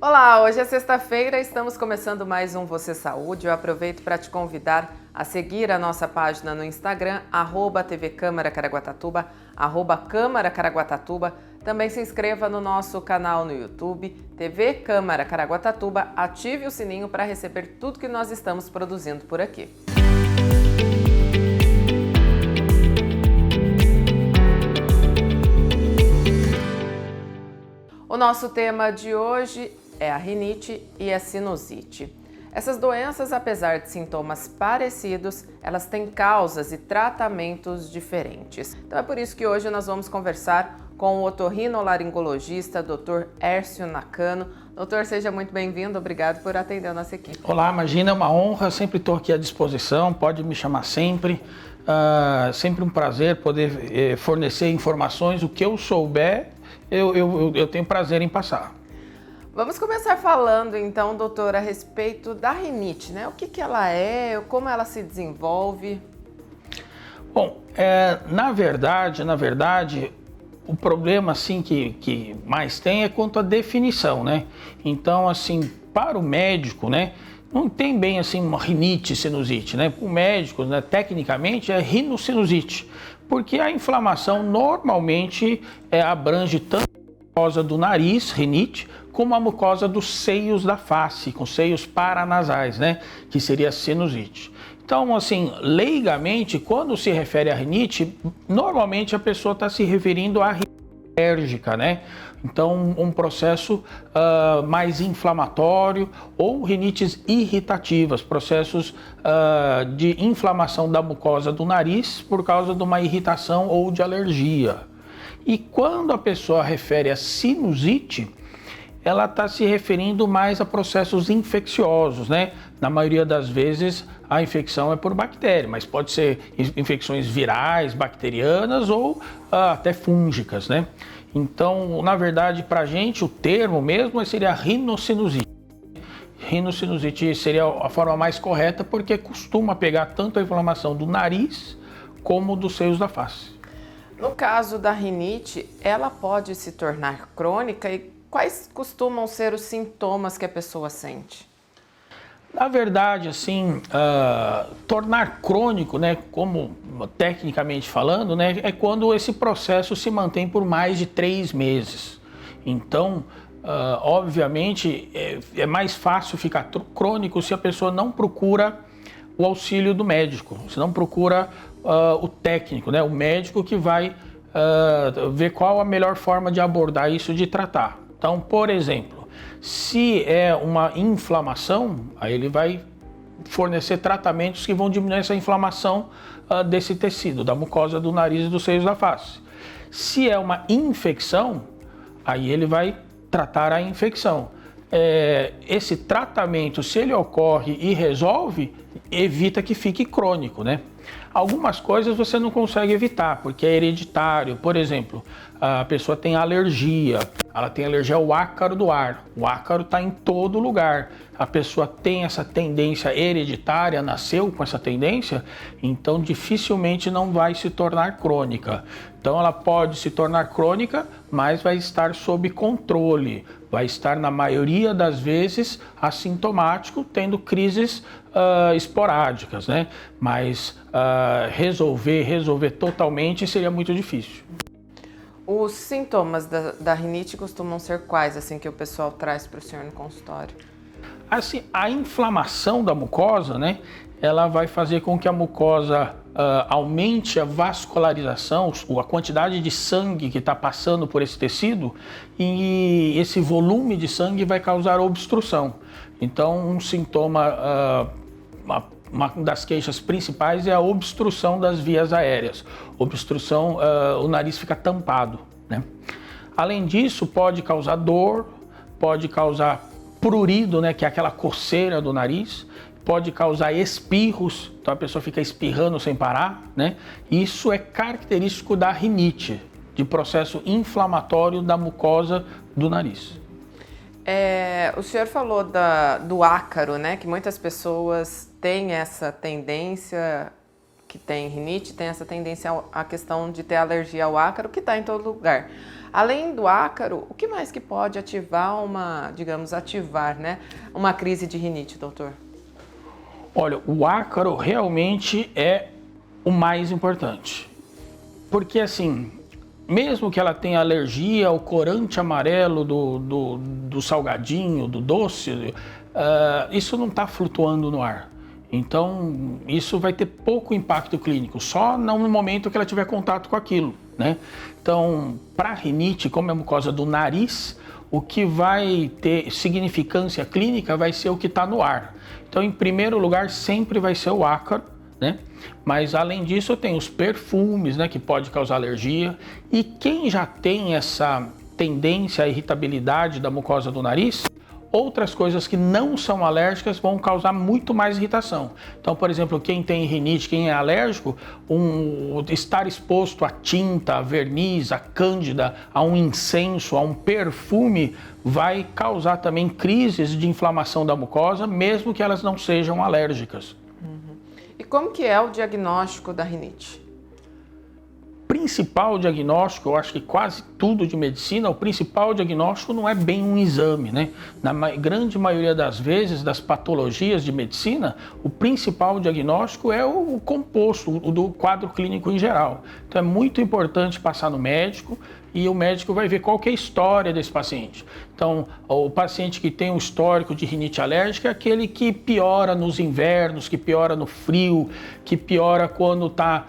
Olá, hoje é sexta-feira, estamos começando mais um Você Saúde. Eu aproveito para te convidar a seguir a nossa página no Instagram, @TV Câmara Caraguatatuba, @Câmara Caraguatatuba. Também se inscreva no nosso canal no YouTube, TV Câmara Caraguatatuba. Ative o sininho para receber tudo que nós estamos produzindo por aqui. O nosso tema de hoje é a rinite e a sinusite. Essas doenças, apesar de sintomas parecidos, elas têm causas e tratamentos diferentes. Então é por isso que hoje nós vamos conversar com o otorrinolaringologista, Dr. Hércio Nakano. Doutor, seja muito bem-vindo, obrigado por atender a nossa equipe. Olá, imagina, é uma honra, sempre estou aqui à disposição, pode me chamar sempre. Sempre um prazer poder fornecer informações, o que eu souber, eu tenho prazer em passar. Vamos começar falando então, doutor, a respeito da rinite, né? O que ela é, como ela se desenvolve? Bom, na verdade, o problema assim que mais tem é quanto à definição, né? Então, assim, para o médico, né, não tem bem assim uma rinite, sinusite, né? Para o médico, né, tecnicamente é rinocinusite, porque a inflamação normalmente abrange tanto a mucosa do nariz, rinite, como a mucosa dos seios da face, com seios paranasais, né, que seria sinusite. Então, assim, leigamente, quando se refere à rinite, normalmente a pessoa está se referindo à rinite alérgica, né? Então, um processo mais inflamatório ou rinites irritativas, processos de inflamação da mucosa do nariz por causa de uma irritação ou de alergia. E quando a pessoa refere a sinusite, ela está se referindo mais a processos infecciosos, né? Na maioria das vezes a infecção é por bactéria, mas pode ser infecções virais, bacterianas ou até fúngicas, né? Então, na verdade, para a gente o termo mesmo seria rinocinusite. Rinocinusite seria a forma mais correta porque costuma pegar tanto a inflamação do nariz como dos seios da face. No caso da rinite, ela pode se tornar crônica e quais costumam ser os sintomas que a pessoa sente? Na verdade, assim, tornar crônico, né, como tecnicamente falando, né, é quando esse processo se mantém por mais de 3 meses. Então, obviamente, é mais fácil ficar crônico se a pessoa não procura o auxílio do médico, se não procura o técnico, né, o médico que vai ver qual a melhor forma de abordar isso, de tratar. Então, por exemplo, se é uma inflamação, aí ele vai fornecer tratamentos que vão diminuir essa inflamação desse tecido, da mucosa do nariz e dos seios da face. Se é uma infecção, aí ele vai tratar a infecção. Esse tratamento, se ele ocorre e resolve, evita que fique crônico, né? Algumas coisas você não consegue evitar, porque é hereditário. Por exemplo, a pessoa tem alergia, ela tem alergia ao ácaro do ar. O ácaro está em todo lugar. A pessoa tem essa tendência hereditária, nasceu com essa tendência, então dificilmente não vai se tornar crônica. Então ela pode se tornar crônica, mas vai estar sob controle, vai estar na maioria das vezes assintomático, tendo crises esporádicas, né? Mas resolver totalmente seria muito difícil. Os sintomas da rinite costumam ser quais, assim, que o pessoal traz para o senhor no consultório? Assim, a inflamação da mucosa, né, ela vai fazer com que a mucosa aumente a vascularização, a quantidade de sangue que está passando por esse tecido, e esse volume de sangue vai causar obstrução. Então, um sintoma, uma das queixas principais é a obstrução das vias aéreas. Obstrução, o nariz fica tampado, né? Além disso, pode causar dor, pode causar prurido, né, que é aquela coceira do nariz, pode causar espirros, então a pessoa fica espirrando sem parar, né? Isso é característico da rinite, de processo inflamatório da mucosa do nariz. O senhor falou do ácaro, né? Que muitas pessoas têm essa tendência que tem rinite tem essa tendência à questão de ter alergia ao ácaro, que está em todo lugar. Além do ácaro, o que mais que pode ativar né, uma crise de rinite, doutor? Olha, o ácaro realmente é o mais importante. Porque assim, mesmo que ela tenha alergia ao corante amarelo do salgadinho, do doce, isso não está flutuando no ar. Então, isso vai ter pouco impacto clínico, só no momento que ela tiver contato com aquilo, né? Então, para a rinite, como é a mucosa do nariz, o que vai ter significância clínica vai ser o que está no ar. Então, em primeiro lugar, sempre vai ser o ácaro, né? Mas, além disso, tem os perfumes, né, que pode causar alergia. E quem já tem essa tendência à irritabilidade da mucosa do nariz, outras coisas que não são alérgicas vão causar muito mais irritação. Então, por exemplo, quem tem rinite, quem é alérgico, estar exposto a tinta, a verniz, a cândida, a um incenso, a um perfume, vai causar também crises de inflamação da mucosa, mesmo que elas não sejam alérgicas. E como que é o diagnóstico da rinite? Principal diagnóstico, eu acho que quase tudo de medicina, o principal diagnóstico não é bem um exame, né? Na grande maioria das vezes, das patologias de medicina, o principal diagnóstico é o composto, o do quadro clínico em geral. Então é muito importante passar no médico e o médico vai ver qual que é a história desse paciente. Então, o paciente que tem um histórico de rinite alérgica é aquele que piora nos invernos, que piora no frio, que piora quando está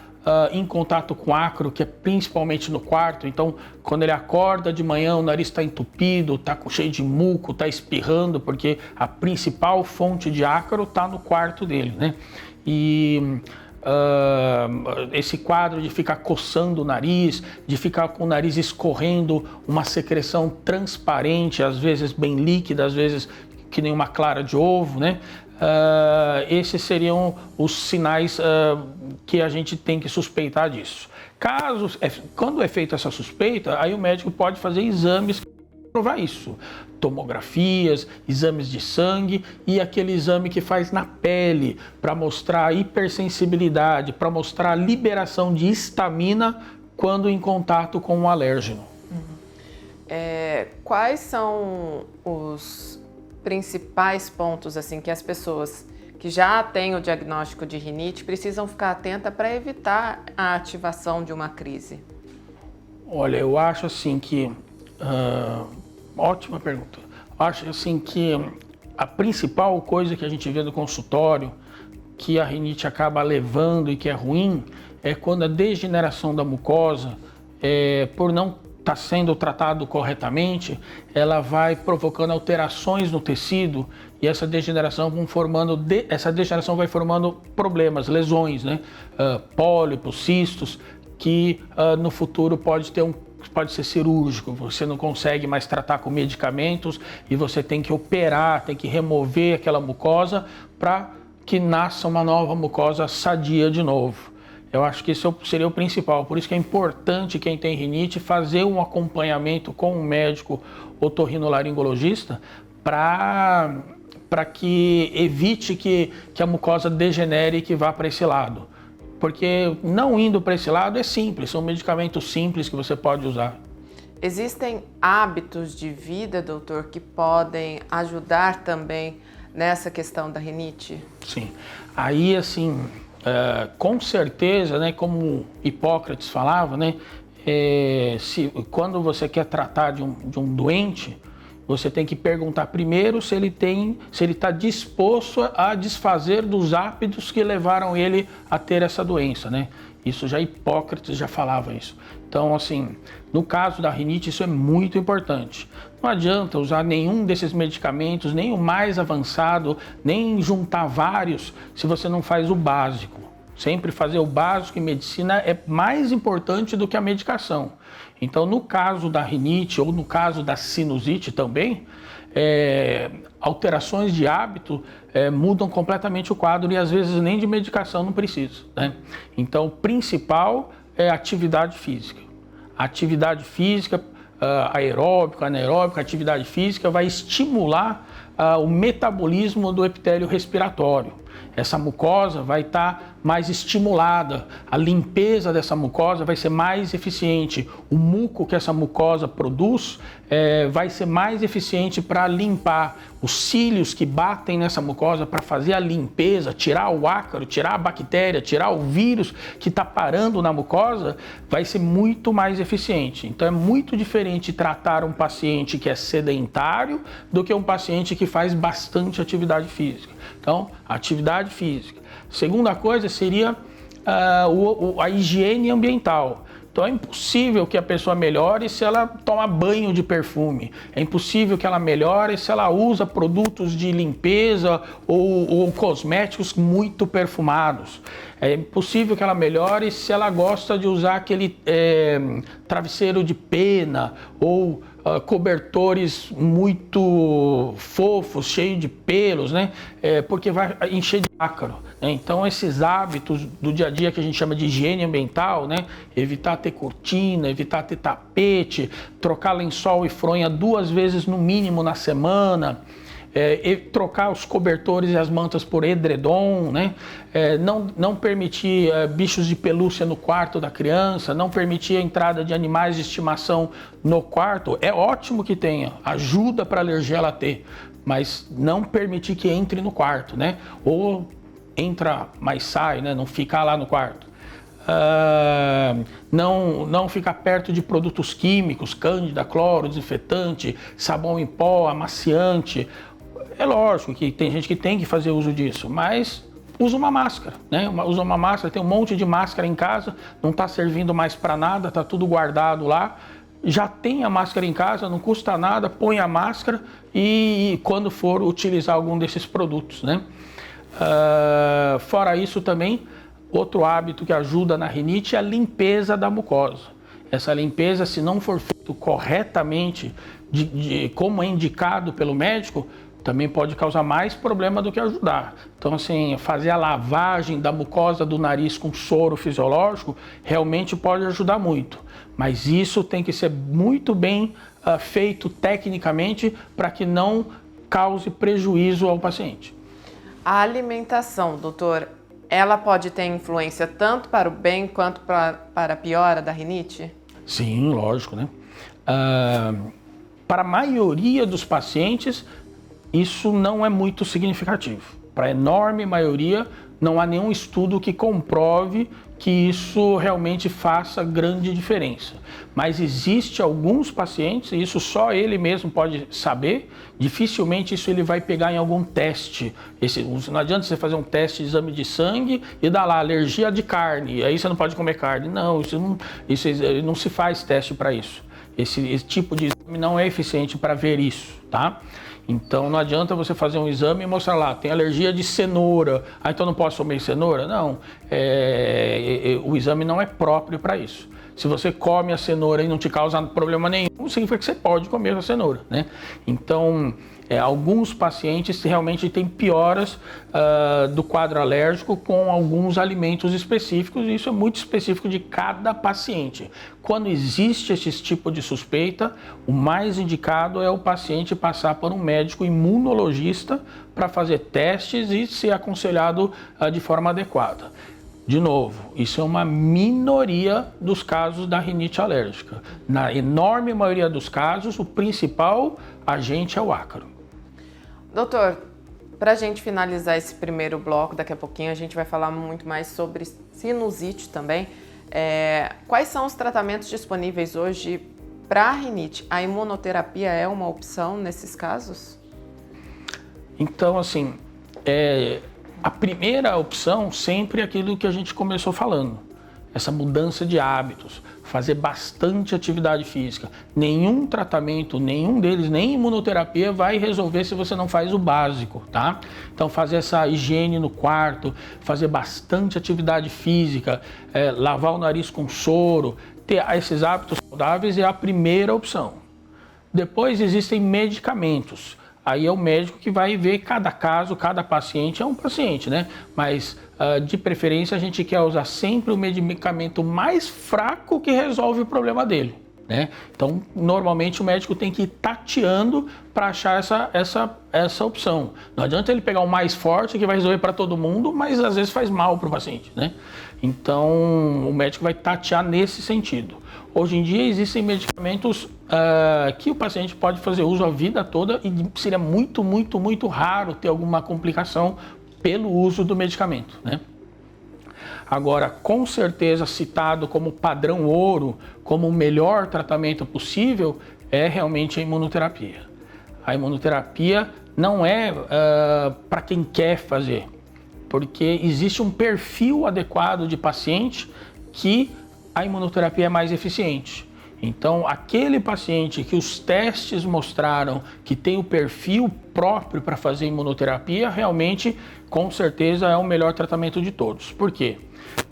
em contato com ácaro, que é principalmente no quarto. Então, quando ele acorda de manhã, o nariz está entupido, está cheio de muco, está espirrando, porque a principal fonte de ácaro está no quarto dele, né? E esse quadro de ficar coçando o nariz, de ficar com o nariz escorrendo uma secreção transparente, às vezes bem líquida, às vezes que nem uma clara de ovo, né? Esses seriam os sinais que a gente tem que suspeitar disso. Quando é feita essa suspeita, aí o médico pode fazer exames para provar isso. Tomografias, exames de sangue e aquele exame que faz na pele para mostrar a hipersensibilidade, para mostrar a liberação de histamina quando em contato com um alérgeno. Quais são os principais pontos assim que as pessoas que já têm o diagnóstico de rinite precisam ficar atentas para evitar a ativação de uma crise? Olha, eu acho assim que ótima pergunta. Acho assim que a principal coisa que a gente vê no consultório que a rinite acaba levando e que é ruim é quando a degeneração da mucosa, por não está sendo tratado corretamente, ela vai provocando alterações no tecido e essa degeneração vai formando problemas, lesões, né? Pólipos, cistos, que no futuro pode ser cirúrgico. Você não consegue mais tratar com medicamentos e você tem que operar, tem que remover aquela mucosa para que nasça uma nova mucosa sadia de novo. Eu acho que isso seria o principal, por isso que é importante quem tem rinite fazer um acompanhamento com um médico otorrinolaringologista para que evite que a mucosa degenere e que vá para esse lado. Porque não indo para esse lado é simples, são medicamentos simples que você pode usar. Existem hábitos de vida, doutor, que podem ajudar também nessa questão da rinite? Sim, aí assim... com certeza, né, como Hipócrates falava, né, quando você quer tratar de um doente, você tem que perguntar primeiro se ele está disposto a desfazer dos hábitos que levaram ele a ter essa doença, né? Isso já Hipócrates já falava isso. Então, assim, no caso da rinite, isso é muito importante. Não adianta usar nenhum desses medicamentos, nem o mais avançado, nem juntar vários, se você não faz o básico. Sempre fazer o básico em medicina é mais importante do que a medicação. Então, no caso da rinite ou no caso da sinusite também, alterações de hábito mudam completamente o quadro e às vezes nem de medicação não precisa, né? Então, o principal é a atividade física. A atividade física, aeróbica, anaeróbica, atividade física vai estimular o metabolismo do epitélio respiratório. Essa mucosa vai estar mais estimulada, a limpeza dessa mucosa vai ser mais eficiente, o muco que essa mucosa produz vai ser mais eficiente para limpar os cílios que batem nessa mucosa para fazer a limpeza, tirar o ácaro, tirar a bactéria, tirar o vírus que está parando na mucosa, vai ser muito mais eficiente. Então é muito diferente tratar um paciente que é sedentário do que um paciente que faz bastante atividade física. Então, atividade física. Segunda coisa seria a higiene ambiental. Então é impossível que a pessoa melhore se ela toma banho de perfume. É impossível que ela melhore se ela usa produtos de limpeza ou cosméticos muito perfumados. É impossível que ela melhore se ela gosta de usar aquele travesseiro de pena ou cobertores muito fofos, cheios de pelos, né? Porque vai encher de ácaro. Né? Então esses hábitos do dia a dia que a gente chama de higiene ambiental, né? Evitar ter cortina, evitar ter tapete, trocar lençol e fronha 2 vezes no mínimo na semana, trocar os cobertores e as mantas por edredom, né? Não permitir bichos de pelúcia no quarto da criança, não permitir a entrada de animais de estimação no quarto. É ótimo que tenha, ajuda para a alergia ela ter, mas não permitir que entre no quarto, né? Ou entra, mas sai, né? Não ficar lá no quarto. Não ficar perto de produtos químicos, cândida, cloro, desinfetante, sabão em pó, amaciante. É lógico que tem gente que tem que fazer uso disso, mas usa uma máscara, né? Usa uma máscara, tem um monte de máscara em casa, não está servindo mais para nada, está tudo guardado lá. Já tem a máscara em casa, não custa nada, põe a máscara e quando for utilizar algum desses produtos, né? Fora isso também, outro hábito que ajuda na rinite é a limpeza da mucosa. Essa limpeza, se não for feito corretamente, como é indicado pelo médico, também pode causar mais problema do que ajudar. Então, assim, fazer a lavagem da mucosa do nariz com soro fisiológico realmente pode ajudar muito. Mas isso tem que ser muito bem feito tecnicamente para que não cause prejuízo ao paciente. A alimentação, doutor, ela pode ter influência tanto para o bem quanto para a piora da rinite? Sim, lógico, né? Para a maioria dos pacientes, isso não é muito significativo. Para a enorme maioria, não há nenhum estudo que comprove que isso realmente faça grande diferença. Mas existe alguns pacientes, e isso só ele mesmo pode saber, dificilmente isso ele vai pegar em algum teste. Não adianta você fazer um teste de exame de sangue e dar lá alergia de carne, aí você não pode comer carne. Não, não se faz teste para isso. Esse tipo de exame não é eficiente para ver isso, tá? Então não adianta você fazer um exame e mostrar lá, tem alergia de cenoura, então não posso comer cenoura? Não, o exame não é próprio para isso. Se você come a cenoura e não te causa problema nenhum, significa que você pode comer a cenoura, né? Então, alguns pacientes realmente têm pioras do quadro alérgico com alguns alimentos específicos, e isso é muito específico de cada paciente. Quando existe esse tipo de suspeita, o mais indicado é o paciente passar por um médico imunologista para fazer testes e ser aconselhado de forma adequada. De novo, isso é uma minoria dos casos da rinite alérgica. Na enorme maioria dos casos, o principal agente é o ácaro. Doutor, para a gente finalizar esse primeiro bloco, daqui a pouquinho a gente vai falar muito mais sobre sinusite também. Quais são os tratamentos disponíveis hoje para a rinite? A imunoterapia é uma opção nesses casos? Então, assim, a primeira opção sempre é aquilo que a gente começou falando. Essa mudança de hábitos, fazer bastante atividade física. Nenhum tratamento, nenhum deles, nem imunoterapia vai resolver se você não faz o básico, tá? Então fazer essa higiene no quarto, fazer bastante atividade física, lavar o nariz com soro, ter esses hábitos saudáveis é a primeira opção. Depois existem medicamentos. Aí é o médico que vai ver cada caso, cada paciente é um paciente, né? Mas de preferência a gente quer usar sempre o medicamento mais fraco que resolve o problema dele. né? Então, normalmente o médico tem que ir tateando para achar essa opção. Não adianta ele pegar o mais forte que vai resolver para todo mundo, mas às vezes faz mal para o paciente, né? Então, o médico vai tatear nesse sentido. Hoje em dia existem medicamentos que o paciente pode fazer uso a vida toda e seria muito, muito, muito raro ter alguma complicação pelo uso do medicamento, né? Agora, com certeza citado como padrão ouro, como o melhor tratamento possível, é realmente a imunoterapia. A imunoterapia não é para quem quer fazer, porque existe um perfil adequado de paciente que a imunoterapia é mais eficiente. Então, aquele paciente que os testes mostraram que tem o perfil próprio para fazer imunoterapia, realmente, com certeza, é o melhor tratamento de todos. Por quê?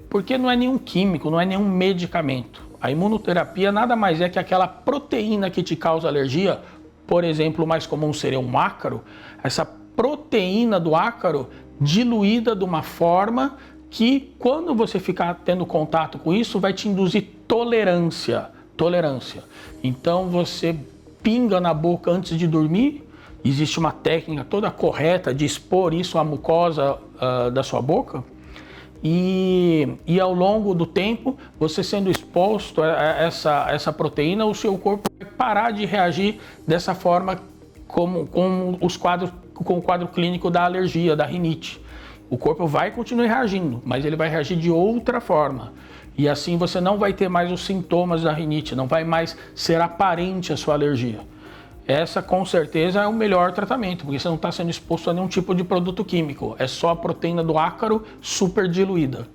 Porque não é nenhum químico, não é nenhum medicamento. A imunoterapia nada mais é que aquela proteína que te causa alergia, por exemplo, o mais comum seria um ácaro, essa proteína do ácaro diluída de uma forma que, quando você ficar tendo contato com isso, vai te induzir tolerância. Então, você pinga na boca antes de dormir, existe uma técnica toda correta de expor isso à mucosa da sua boca, e ao longo do tempo, você sendo exposto a essa proteína, o seu corpo vai parar de reagir dessa forma com o quadro clínico da alergia, da rinite. O corpo vai continuar reagindo, mas ele vai reagir de outra forma. E assim você não vai ter mais os sintomas da rinite, não vai mais ser aparente a sua alergia. Essa com certeza é o melhor tratamento, porque você não está sendo exposto a nenhum tipo de produto químico, é só a proteína do ácaro super diluída.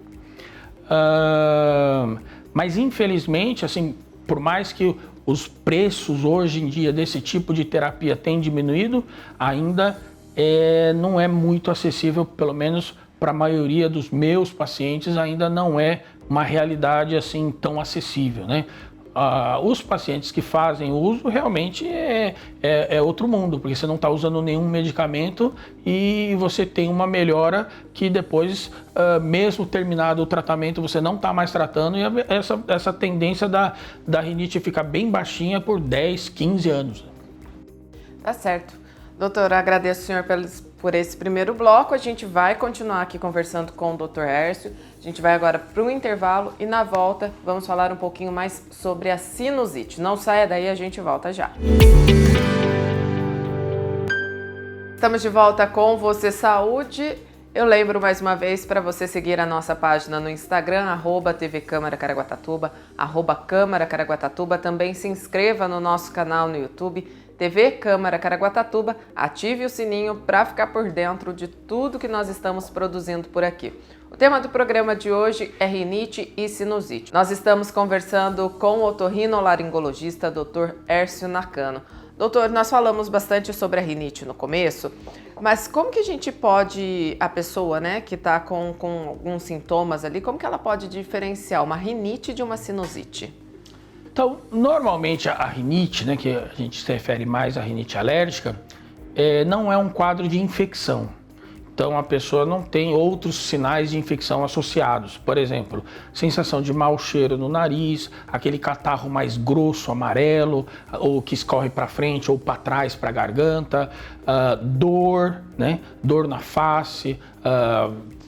Mas infelizmente, assim, por mais que os preços hoje em dia desse tipo de terapia tenham diminuído, ainda não é muito acessível, pelo menos para a maioria dos meus pacientes, ainda não é uma realidade assim tão acessível, né? Os pacientes que fazem uso realmente é outro mundo, porque você não está usando nenhum medicamento e você tem uma melhora que depois, mesmo terminado o tratamento, você não está mais tratando, e essa tendência da rinite fica bem baixinha por 10, 15 anos. Tá certo. Doutor, agradeço o senhor por esse primeiro bloco. A gente vai continuar aqui conversando com o Dr. Hércio. A gente vai agora para um intervalo e na volta vamos falar um pouquinho mais sobre a sinusite. Não saia daí, a gente volta já. Estamos de volta com Você Saúde. Eu lembro mais uma vez para você seguir a nossa página no Instagram, @TV Câmara Caraguatatuba, @Câmara Caraguatatuba. Também se inscreva no nosso canal no YouTube, TV Câmara Caraguatatuba, ative o sininho para ficar por dentro de tudo que nós estamos produzindo por aqui. O tema do programa de hoje é rinite e sinusite. Nós estamos conversando com o otorrinolaringologista Dr. Hércio Nakano. Doutor, nós falamos bastante sobre a rinite no começo, mas como que a gente pode, a pessoa, né, que está com alguns sintomas ali, como que ela pode diferenciar uma rinite de uma sinusite? Então, normalmente a rinite, né, que a gente se refere mais à rinite alérgica, não é um quadro de infecção. Então, a pessoa não tem outros sinais de infecção associados. Por exemplo, sensação de mau cheiro no nariz, aquele catarro mais grosso, amarelo, ou que escorre para frente ou para trás, para a garganta, dor, né, dor na face,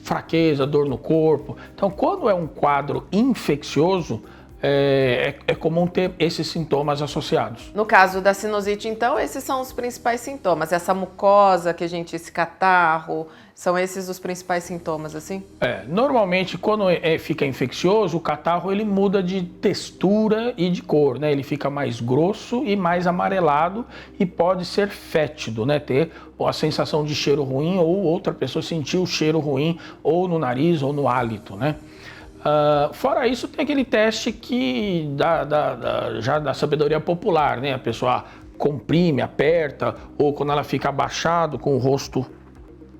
fraqueza, dor no corpo. Então, quando é um quadro infeccioso, é comum ter esses sintomas associados. No caso da sinusite, então, esses são os principais sintomas. Essa mucosa que a gente, esse catarro, são esses os principais sintomas, assim? Normalmente, quando fica infeccioso, o catarro ele muda de textura e de cor, né? Ele fica mais grosso e mais amarelado e pode ser fétido, né? Ter a sensação de cheiro ruim ou outra pessoa sentir o cheiro ruim ou no nariz ou no hálito, né? Fora isso, tem aquele teste que já da sabedoria popular, né? A pessoa comprime, aperta, ou quando ela fica abaixado com o rosto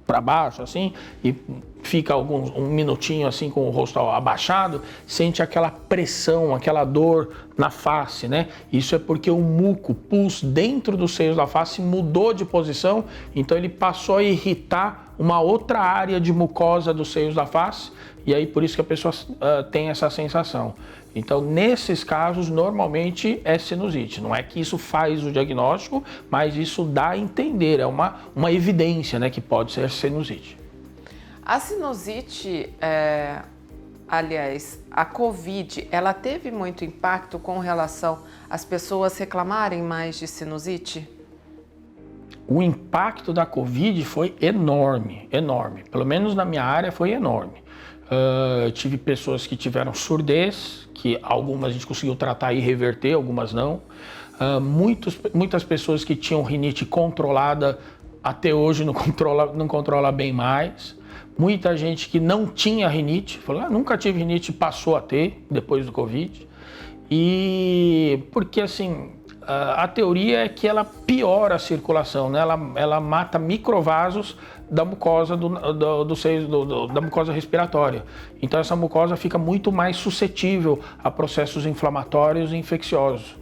para baixo, assim, e fica um minutinho assim com o rosto abaixado, sente aquela pressão, aquela dor na face, né? Isso é porque o muco, pus dentro dos seios da face mudou de posição, então ele passou a irritar uma outra área de mucosa dos seios da face, e aí por isso que a pessoa tem essa sensação. Então, nesses casos, normalmente é sinusite. Não é que isso faz o diagnóstico, mas isso dá a entender, é uma evidência, né, que pode ser sinusite. A sinusite, aliás, a Covid, ela teve muito impacto com relação às pessoas reclamarem mais de sinusite? O impacto da Covid foi enorme, enorme. Pelo menos na minha área foi enorme. Tive pessoas que tiveram surdez, que algumas a gente conseguiu tratar e reverter, algumas não. Muitas pessoas que tinham rinite controlada, até hoje não controla bem mais. Muita gente que não tinha rinite, falou, nunca tive rinite, passou a ter depois do Covid. E porque assim, a teoria é que ela piora a circulação, né? Ela mata microvasos da mucosa da mucosa respiratória. Então essa mucosa fica muito mais suscetível a processos inflamatórios e infecciosos.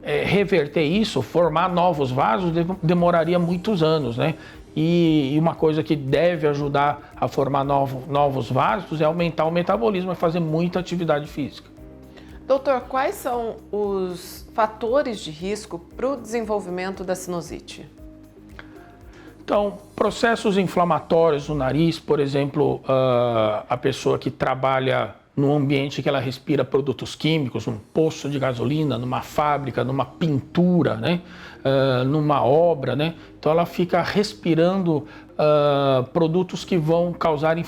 Reverter isso, formar novos vasos, demoraria muitos anos, né? E uma coisa que deve ajudar a formar novos vasos é aumentar o metabolismo, é fazer muita atividade física. Doutor, quais são os fatores de risco para o desenvolvimento da sinusite? Então, processos inflamatórios no nariz, por exemplo, a pessoa que trabalha num ambiente que ela respira produtos químicos, num poço de gasolina, numa fábrica, numa pintura, né? Numa obra, né? Então ela fica respirando produtos que vão causar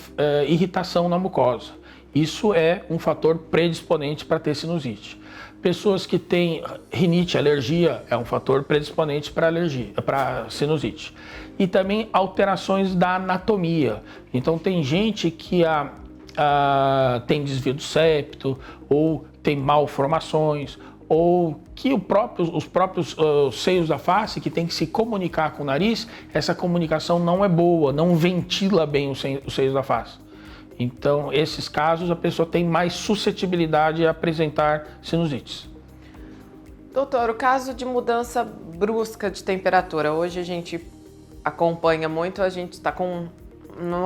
irritação na mucosa. Isso é um fator predisponente para ter sinusite. Pessoas que têm rinite, alergia, é um fator predisponente para sinusite. E também alterações da anatomia. Então tem gente que tem desvio do septo, ou tem malformações, ou que os próprios seios da face, que tem que se comunicar com o nariz, essa comunicação não é boa, não ventila bem os seios da face. Então, esses casos, a pessoa tem mais suscetibilidade a apresentar sinusites. Doutor, o caso de mudança brusca de temperatura, hoje a gente acompanha muito, a gente está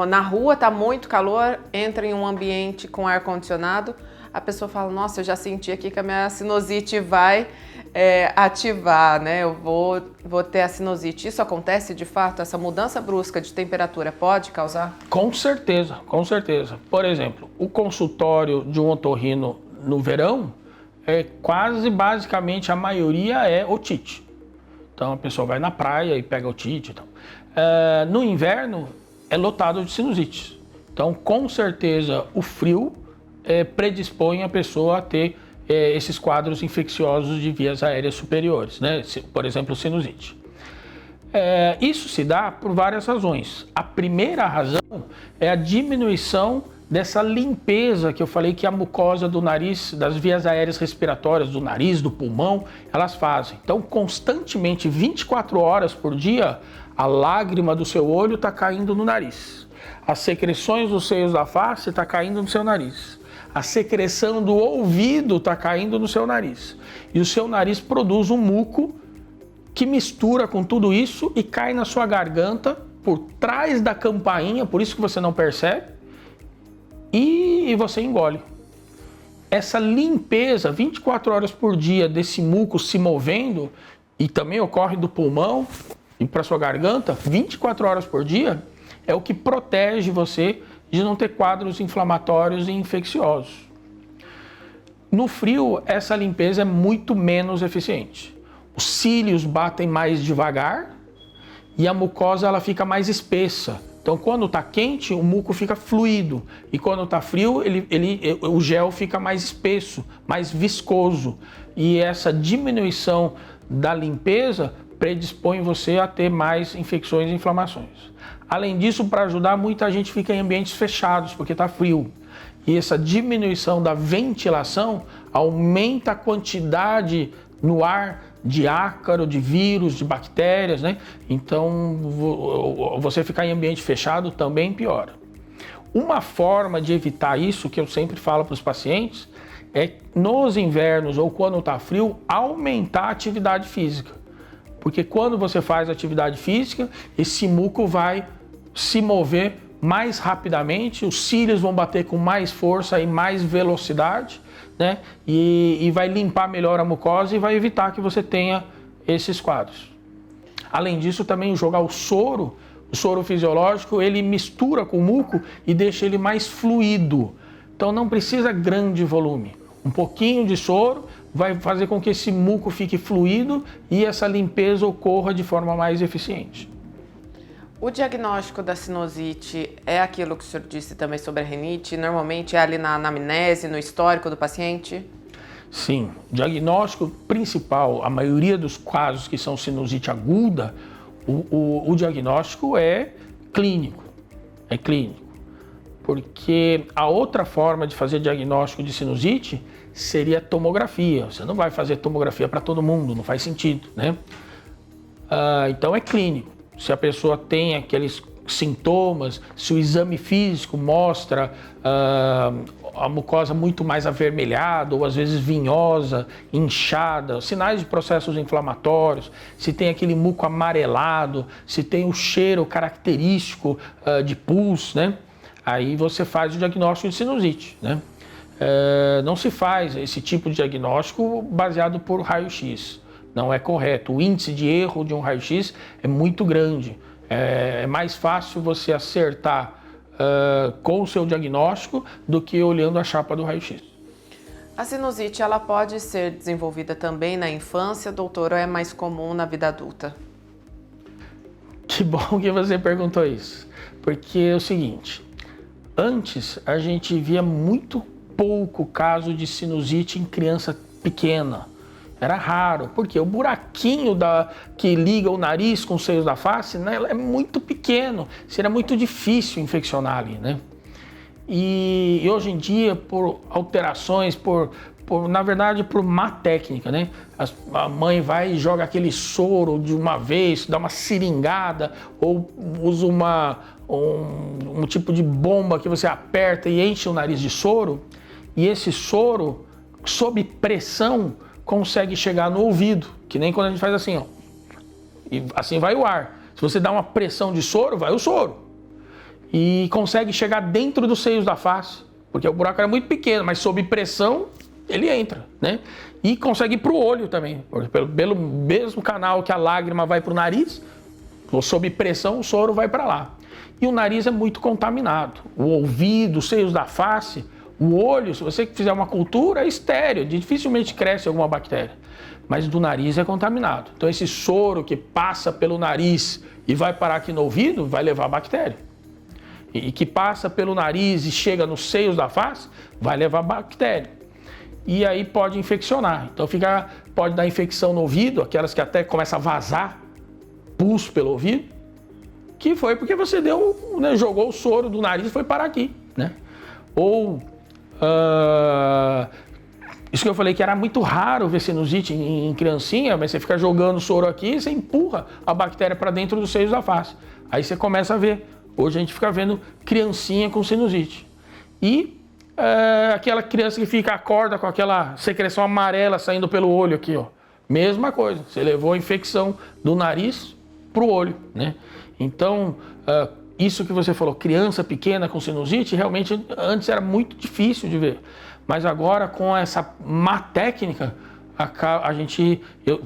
na rua, está muito calor, entra em um ambiente com ar-condicionado, a pessoa fala, nossa, eu já senti aqui que a minha sinusite vai ativar, né? Eu vou ter a sinusite. Isso acontece de fato? Essa mudança brusca de temperatura pode causar? Com certeza, com certeza. Por exemplo, o consultório de um otorrino no verão, basicamente a maioria é otite. Então a pessoa vai na praia e pega otite. Então. No inverno é lotado de sinusite. Então com certeza o frio predispõe a pessoa a ter esses quadros infecciosos de vias aéreas superiores, né? Por exemplo, sinusite. Isso se dá por várias razões. A primeira razão é a diminuição dessa limpeza que eu falei que a mucosa do nariz, das vias aéreas respiratórias, do nariz, do pulmão, elas fazem. Então, constantemente, 24 horas por dia, a lágrima do seu olho está caindo no nariz. As secreções dos seios da face estão caindo no seu nariz. A secreção do ouvido está caindo no seu nariz. E o seu nariz produz um muco que mistura com tudo isso e cai na sua garganta, por trás da campainha, por isso que você não percebe, e você engole. Essa limpeza, 24 horas por dia, desse muco se movendo, e também ocorre do pulmão e para sua garganta, 24 horas por dia, é o que protege você de não ter quadros inflamatórios e infecciosos. No frio, essa limpeza é muito menos eficiente. Os cílios batem mais devagar e a mucosa ela fica mais espessa. Então, quando está quente, o muco fica fluido. E quando está frio, o gel fica mais espesso, mais viscoso. E essa diminuição da limpeza predispõe você a ter mais infecções e inflamações. Além disso, para ajudar, muita gente fica em ambientes fechados, porque está frio. E essa diminuição da ventilação aumenta a quantidade no ar de ácaro, de vírus, de bactérias, né? Então, você ficar em ambiente fechado também piora. Uma forma de evitar isso, que eu sempre falo para os pacientes, é nos invernos ou quando está frio, aumentar a atividade física. Porque quando você faz atividade física, esse muco vai se mover mais rapidamente, os cílios vão bater com mais força e mais velocidade, né? E vai limpar melhor a mucosa e vai evitar que você tenha esses quadros. Além disso, também jogar o soro fisiológico, ele mistura com o muco e deixa ele mais fluido. Então não precisa grande volume. Um pouquinho de soro vai fazer com que esse muco fique fluido e essa limpeza ocorra de forma mais eficiente. O diagnóstico da sinusite é aquilo que o senhor disse também sobre a rinite? Normalmente é ali na anamnese, no histórico do paciente? Sim, o diagnóstico principal, a maioria dos casos que são sinusite aguda, o diagnóstico é clínico. É clínico. Porque a outra forma de fazer diagnóstico de sinusite seria tomografia. Você não vai fazer tomografia para todo mundo, não faz sentido, né? Então é clínico. Se a pessoa tem aqueles sintomas, se o exame físico mostra a mucosa muito mais avermelhada ou às vezes vinhosa, inchada, sinais de processos inflamatórios, se tem aquele muco amarelado, se tem o cheiro característico de pus, né? Aí você faz o diagnóstico de sinusite, né? Não se faz esse tipo de diagnóstico baseado por raio-x. Não é correto. O índice de erro de um raio-x é muito grande. É mais fácil você acertar com o seu diagnóstico do que olhando a chapa do raio-x. A sinusite, ela pode ser desenvolvida também na infância, doutor, ou é mais comum na vida adulta? Que bom que você perguntou isso. Porque é o seguinte, antes a gente via muito pouco caso de sinusite em criança pequena. Era raro, porque o buraquinho que liga o nariz com os seios da face, né, é muito pequeno, seria muito difícil infeccionar ali, né? E hoje em dia, por alterações, na verdade, por má técnica, né? A mãe vai e joga aquele soro de uma vez, dá uma seringada, ou usa um tipo de bomba que você aperta e enche o nariz de soro, e esse soro, sob pressão, consegue chegar no ouvido, que nem quando a gente faz assim, ó, e assim vai o ar. Se você dá uma pressão de soro, vai o soro. E consegue chegar dentro dos seios da face, porque o buraco era muito pequeno, mas sob pressão ele entra, né? E consegue ir para o olho também, pelo mesmo canal que a lágrima vai para o nariz, sob pressão o soro vai para lá. E o nariz é muito contaminado. O ouvido, os seios da face, o olho, se você fizer uma cultura, é estéril, dificilmente cresce alguma bactéria. Mas do nariz é contaminado. Então esse soro que passa pelo nariz e vai parar aqui no ouvido, vai levar bactéria. E que passa pelo nariz e chega nos seios da face, vai levar bactéria. E aí pode infeccionar. Então pode dar infecção no ouvido, aquelas que até começam a vazar pus pelo ouvido, que foi porque você jogou o soro do nariz e foi parar aqui, né? Ou isso que eu falei que era muito raro ver sinusite em criancinha, mas você fica jogando soro aqui e você empurra a bactéria para dentro dos seios da face. Aí você começa a ver. Hoje a gente fica vendo criancinha com sinusite. E aquela criança que acorda com aquela secreção amarela saindo pelo olho aqui, ó. Mesma coisa, você levou a infecção do nariz para o olho, né? Então, isso que você falou, criança pequena com sinusite, realmente antes era muito difícil de ver. Mas agora, com essa má técnica,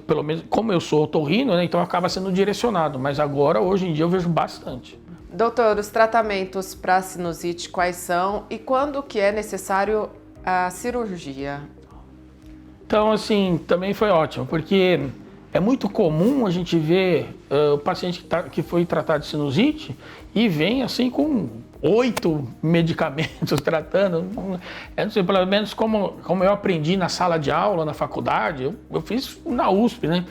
pelo menos, como eu sou otorrino, né, então acaba sendo direcionado. Mas agora, hoje em dia, eu vejo bastante. Doutor, os tratamentos para sinusite quais são e quando que é necessário a cirurgia? Então, assim, também foi ótimo, porque é muito comum a gente ver o paciente que foi tratado de sinusite e vem assim com 8 medicamentos tratando. Eu não sei, pelo menos como eu aprendi na sala de aula, na faculdade, eu fiz na USP, né?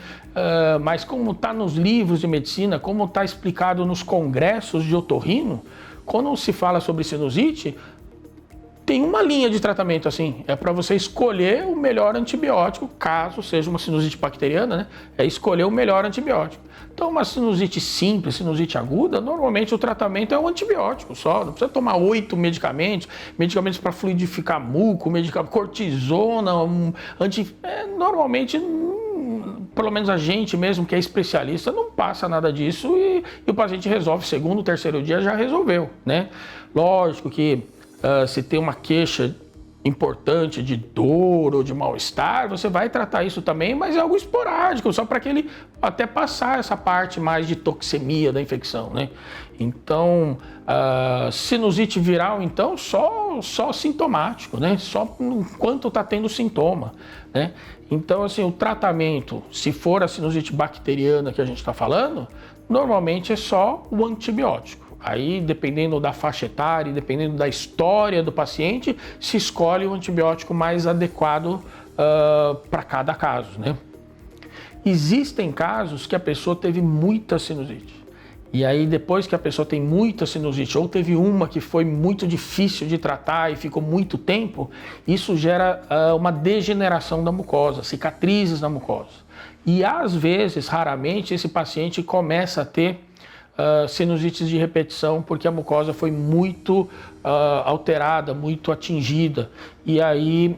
Mas como está nos livros de medicina, como está explicado nos congressos de otorrino, quando se fala sobre sinusite, tem uma linha de tratamento assim, é para você escolher o melhor antibiótico, caso seja uma sinusite bacteriana, né? É escolher o melhor antibiótico. Então, uma sinusite simples, sinusite aguda, normalmente o tratamento é um antibiótico só, não precisa tomar 8 medicamentos para fluidificar muco, cortisona, normalmente, pelo menos a gente mesmo que é especialista, não passa nada disso e o paciente resolve, segundo, terceiro dia já resolveu, né? Lógico que se tem uma queixa importante de dor ou de mal-estar, você vai tratar isso também, mas é algo esporádico, só para que ele até passar essa parte mais de toxemia da infecção, né? Então, sinusite viral, então, só sintomático, né? Só enquanto está tendo sintoma, né? Então, assim, o tratamento, se for a sinusite bacteriana que a gente está falando, normalmente é só o antibiótico. Aí, dependendo da faixa etária, dependendo da história do paciente, se escolhe o antibiótico mais adequado para cada caso, né? Existem casos que a pessoa teve muita sinusite. E aí, depois que a pessoa tem muita sinusite, ou teve uma que foi muito difícil de tratar e ficou muito tempo, isso gera uma degeneração da mucosa, cicatrizes na mucosa. E às vezes, raramente, esse paciente começa a ter sinusites de repetição, porque a mucosa foi muito alterada, muito atingida. E aí,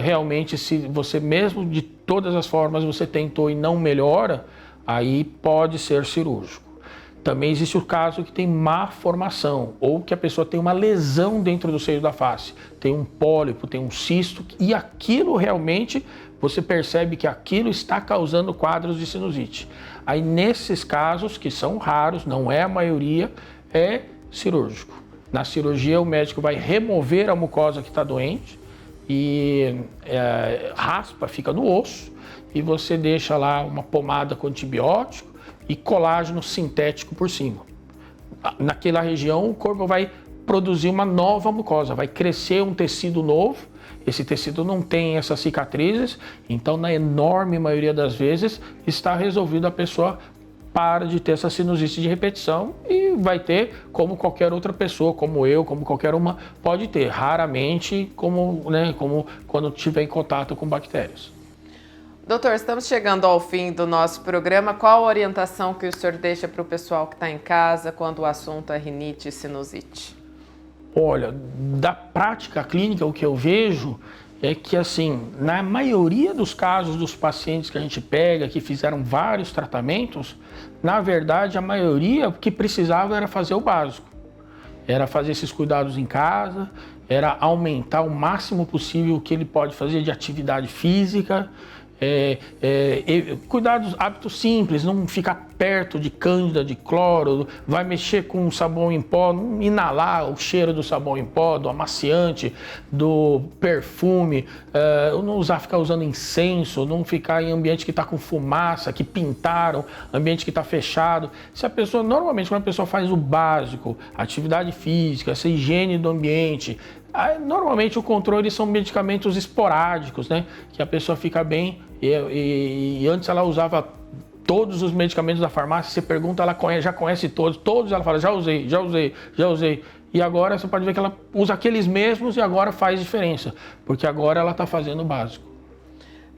realmente, se você mesmo de todas as formas você tentou e não melhora, aí pode ser cirúrgico. Também existe o caso que tem má formação, ou que a pessoa tem uma lesão dentro do seio da face, tem um pólipo, tem um cisto, e aquilo realmente, você percebe que aquilo está causando quadros de sinusite. Aí nesses casos, que são raros, não é a maioria, é cirúrgico. Na cirurgia o médico vai remover a mucosa que está doente e raspa, fica no osso, e você deixa lá uma pomada com antibiótico e colágeno sintético por cima. Naquela região o corpo vai produzir uma nova mucosa, vai crescer um tecido novo. Esse tecido não tem essas cicatrizes, então na enorme maioria das vezes está resolvido, a pessoa para de ter essa sinusite de repetição e vai ter como qualquer outra pessoa, como eu, como qualquer uma pode ter, raramente como quando estiver em contato com bactérias. Doutor, estamos chegando ao fim do nosso programa. Qual a orientação que o senhor deixa para o pessoal que está em casa quando o assunto é rinite e sinusite? Olha, da prática clínica, o que eu vejo é que, assim, na maioria dos casos dos pacientes que a gente pega, que fizeram vários tratamentos, na verdade, a maioria o que precisava era fazer o básico. Era fazer esses cuidados em casa, era aumentar o máximo possível o que ele pode fazer de atividade física, cuidados, hábitos simples, não ficar perto de cândida, de cloro, vai mexer com sabão em pó, não inalar o cheiro do sabão em pó, do amaciante, do perfume, não ficar usando incenso, não ficar em ambiente que está com fumaça, que pintaram, ambiente que está fechado. Se a pessoa, normalmente quando a pessoa faz o básico, atividade física, essa higiene do ambiente, normalmente o controle são medicamentos esporádicos, né? Que a pessoa fica bem e antes ela usava todos os medicamentos da farmácia, você pergunta, ela já conhece todos ela fala, já usei. E agora você pode ver que ela usa aqueles mesmos e agora faz diferença, porque agora ela está fazendo o básico.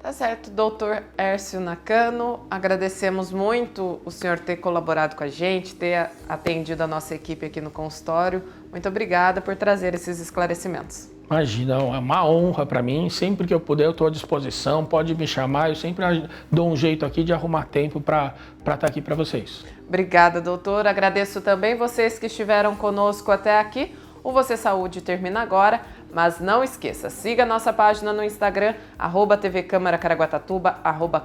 Tá certo, doutor Hércio Nakano, agradecemos muito o senhor ter colaborado com a gente, ter atendido a nossa equipe aqui no consultório. Muito obrigada por trazer esses esclarecimentos. Imagina, é uma honra para mim, sempre que eu puder eu estou à disposição, pode me chamar, eu sempre dou um jeito aqui de arrumar tempo para estar aqui para vocês. Obrigada, doutor, agradeço também vocês que estiveram conosco até aqui. O Você Saúde termina agora, mas não esqueça, siga a nossa página no Instagram, @TV Câmara Caraguatatuba,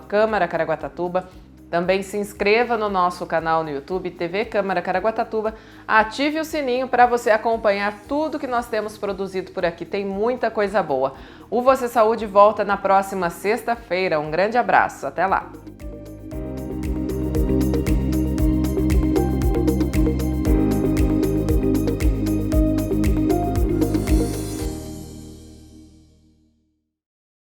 @Câmara Caraguatatuba. Também se inscreva no nosso canal no YouTube, TV Câmara Caraguatatuba. Ative o sininho para você acompanhar tudo que nós temos produzido por aqui. Tem muita coisa boa. O Você Saúde volta na próxima sexta-feira. Um grande abraço. Até lá!